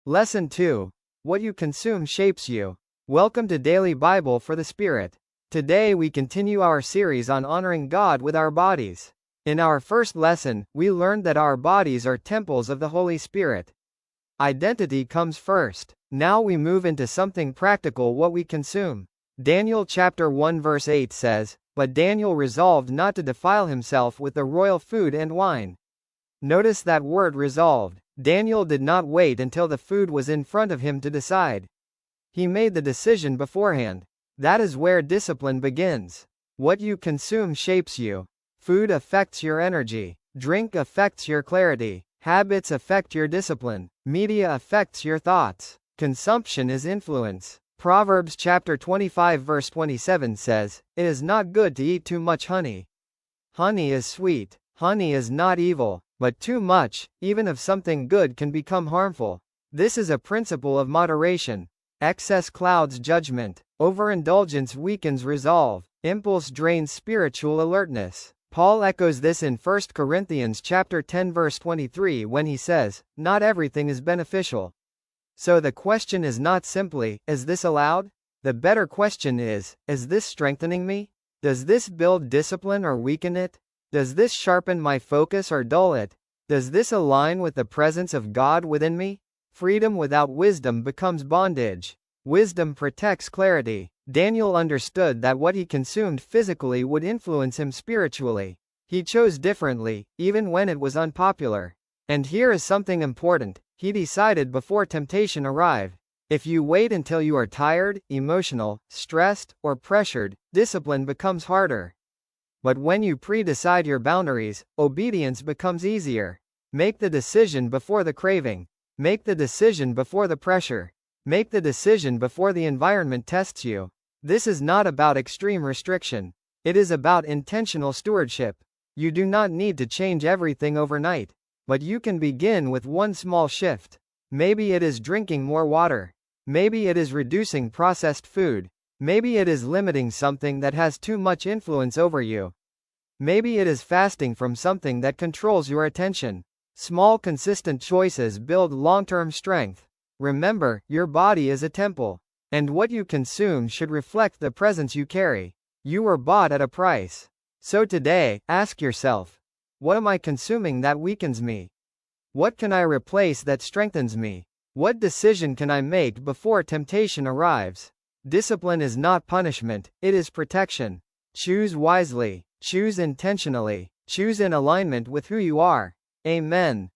Lesson 2. What you consume shapes you. Welcome to Daily Bible for the Spirit. Today we continue our series on honoring God with our bodies. In our first lesson, we learned that our bodies are temples of the Holy Spirit. Identity comes first. Now we move into something practical: what we consume. Daniel chapter 1 verse 8 says, "But Daniel resolved not to defile himself with the royal food and wine." Notice that word resolved. Daniel did not wait until the food was in front of him to decide. He made the decision beforehand. That is where discipline begins. What you consume shapes you. Food affects your energy. Drink affects your clarity. Habits affect your discipline. Media affects your thoughts. Consumption is influence. Proverbs chapter 25 verse 27 says, "It is not good to eat too much honey. Honey is sweet. Honey is not evil, but too much, even of something good, can become harmful." This is a principle of moderation. Excess clouds judgment. Overindulgence weakens resolve. Impulse drains spiritual alertness. Paul echoes this in 1 Corinthians chapter 10 verse 23 when he says, "Not everything is beneficial." So the question is not simply, is this allowed? The better question is this strengthening me? Does this build discipline or weaken it? Does this sharpen my focus or dull it? Does this align with the presence of God within me? Freedom without wisdom becomes bondage. Wisdom protects clarity. Daniel understood that what he consumed physically would influence him spiritually. He chose differently, even when it was unpopular. And here is something important. He decided before temptation arrived. If you wait until you are tired, emotional, stressed, or pressured, discipline becomes harder. But when you pre-decide your boundaries, obedience becomes easier. Make the decision before the craving. Make the decision before the pressure. Make the decision before the environment tests you. This is not about extreme restriction. It is about intentional stewardship. You do not need to change everything overnight. But you can begin with one small shift. Maybe it is drinking more water. Maybe it is reducing processed food. Maybe it is limiting something that has too much influence over you. Maybe it is fasting from something that controls your attention. Small consistent choices build long-term strength. Remember, your body is a temple. And what you consume should reflect the presence you carry. You were bought at a price. So today, ask yourself, what am I consuming that weakens me? What can I replace that strengthens me? What decision can I make before temptation arrives? Discipline is not punishment, it is protection. Choose wisely. Choose intentionally. Choose in alignment with who you are. Amen.